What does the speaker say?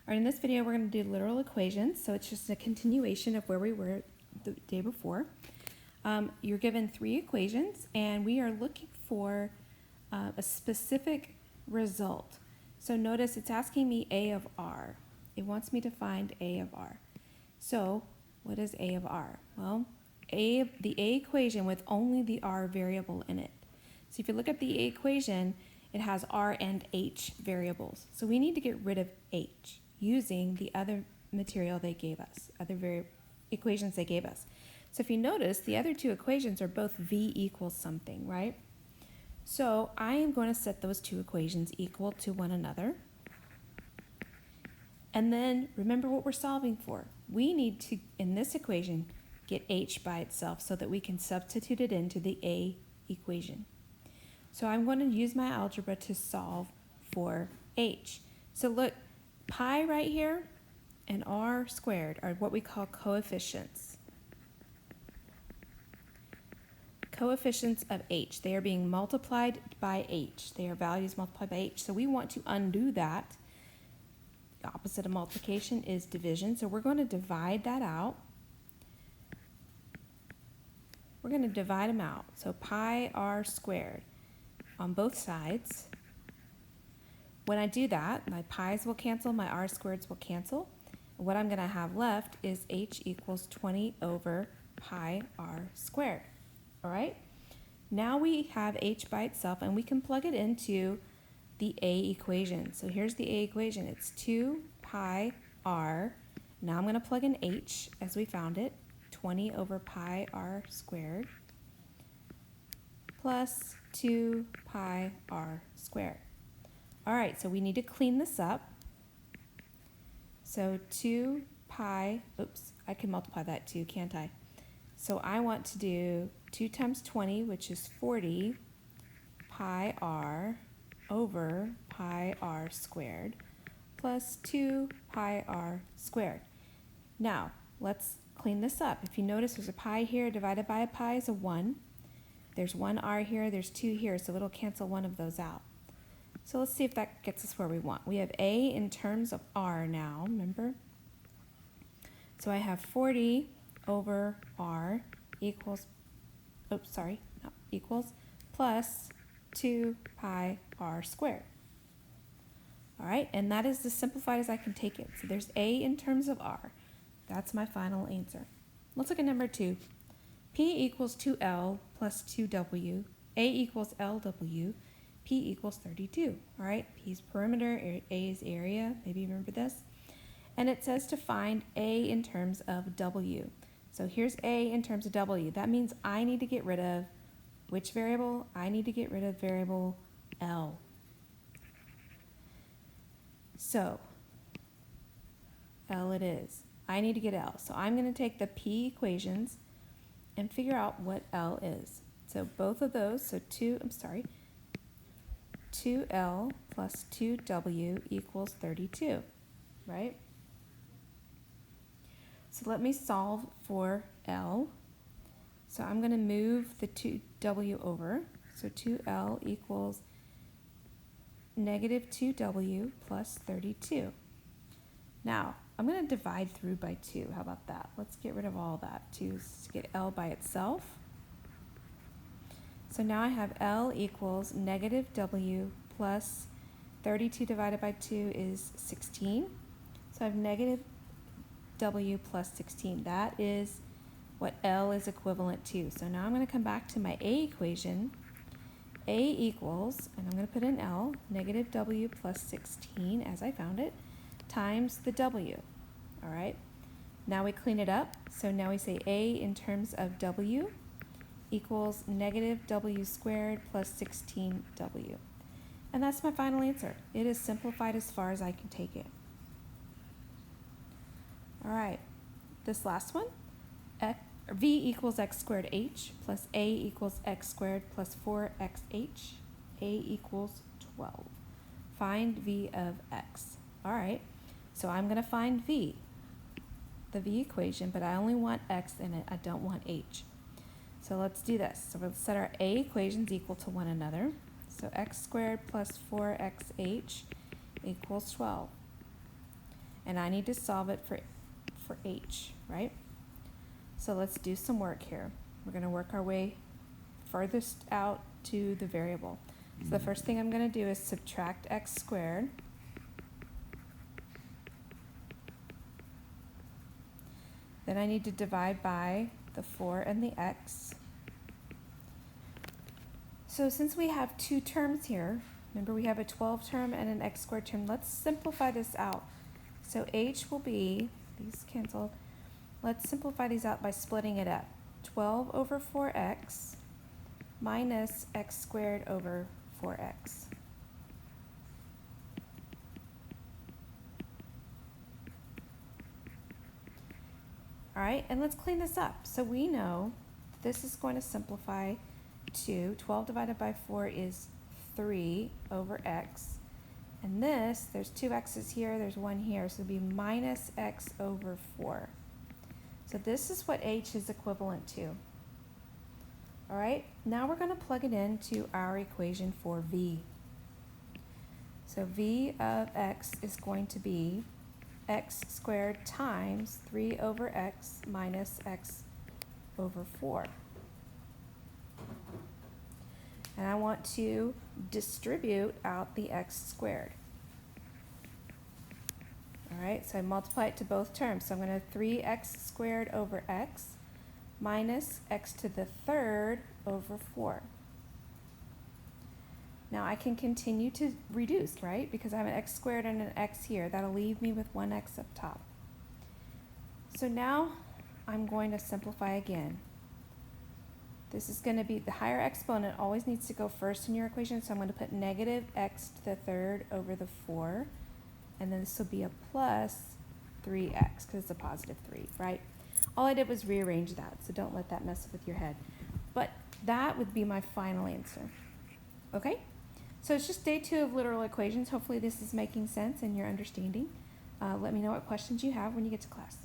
All right, in this video, we're going to do literal equations. So it's just a continuation of where we were the day before. You're given 3 equations, and we are looking for a specific result. So notice it's asking me A of R. It wants me to find A of R. So what is A of R? Well, the A equation with only the R variable in it. So if you look at the A equation, it has R and H variables. So we need to get rid of H using the other material they gave us, other equations they gave us. So if you notice, the other 2 equations are both V equals something, right? So I am going to set those 2 equations equal to one another. And then remember what we're solving for. We need to, in this equation, get H by itself so that we can substitute it into the A equation. So I'm going to use my algebra to solve for H. So look, pi right here and R squared are what we call coefficients. Coefficients of H. They are being multiplied by H. They are values multiplied by H. So we want to undo that. The opposite of multiplication is division. So we're going to divide that out. We're going to divide them out. So pi R squared on both sides. When I do that, my pi's will cancel, my R squareds will cancel. And what I'm going to have left is H equals 20 over pi R squared. All right? Now we have H by itself, and we can plug it into the A equation. So here's the A equation. It's 2 pi R. Now I'm going to plug in H as we found it, 20 over pi R squared plus 2 pi R squared. All right, so we need to clean this up. So 2 pi, oops, I can multiply that too, can't I? So I want to do 2 times 20, which is 40 pi R over pi R squared plus 2 pi R squared. Now, let's clean this up. If you notice, there's a pi here divided by a pi is a 1. There's 1 R here, there's 2 here, so it'll cancel one of those out. So let's see if that gets us where we want. We have A in terms of R now, remember? So I have 40 over R equals, equals plus 2 pi R squared. All right, and that is as simplified as I can take it. So there's A in terms of R. That's my final answer. Let's look at number 2. P equals 2L plus 2W. A equals LW. P equals 32. All right, P is perimeter, A is area. Maybe you remember this. And it says to find A in terms of W. So here's A in terms of W. That means I need to get rid of which variable? I need to get rid of variable L. So L it is. I need to get L. So I'm going to take the P equations and figure out what L is. So both of those, so 2L plus 2W equals 32, right? So let me solve for L. So I'm going to move the 2W over. So 2L equals negative 2W plus 32. Now, I'm going to divide through by 2. How about that? Let's get rid of all that to get L by itself. So now I have L equals negative W plus 32 divided by 2 is 16. So I have negative W plus 16. That is what L is equivalent to. So now I'm going to come back to my A equation. A equals, and I'm going to put in L, negative W plus 16 as I found it, times the W. All right. Now we clean it up. So now we say A in terms of W equals negative W squared plus 16W. And that's my final answer. It is simplified as far as I can take it. All right, this last one, V equals x squared h plus A equals x squared plus 4xh. A equals 12. Find V of x. All right, so I'm going to find V, the V equation, but I only want x in it. I don't want h. So let's do this. So we'll set our A equations equal to one another. So x squared plus 4xh equals 12. and I need to solve it for h, right? So let's do some work here. We're going to work our way furthest out to the variable. So the first thing I'm going to do is subtract x squared. Then I need to divide by the 4 and the x. So since we have two terms here, remember we have a 12 term and an x squared term, let's simplify this out. So h will be, these cancel, let's simplify these out by splitting it up. 12 over 4x minus x squared over 4x. All right, and let's clean this up. So we know this is going to simplify to 12 divided by 4 is 3 over x. And this, there's two x's here, there's one here, so it'll be minus x over 4. So this is what h is equivalent to. All right, now we're going to plug it into our equation for v. So v of x is going to be x squared times 3 over x minus x over 4. And I want to distribute out the x squared. All right, so I multiply it to both terms. So I'm going to 3x squared over x minus x to the third over 4. Now I can continue to reduce, right? Because I have an x squared and an x here. That'll leave me with one x up top. So now I'm going to simplify again. This is going to be, the higher exponent always needs to go first in your equation, so I'm going to put negative x to the third over the 4, and then this will be a plus 3x, because it's a positive 3, right? All I did was rearrange that, so don't let that mess with your head. But that would be my final answer. Okay? So it's just day 2 of literal equations. Hopefully this is making sense and you're understanding. Let me know what questions you have when you get to class.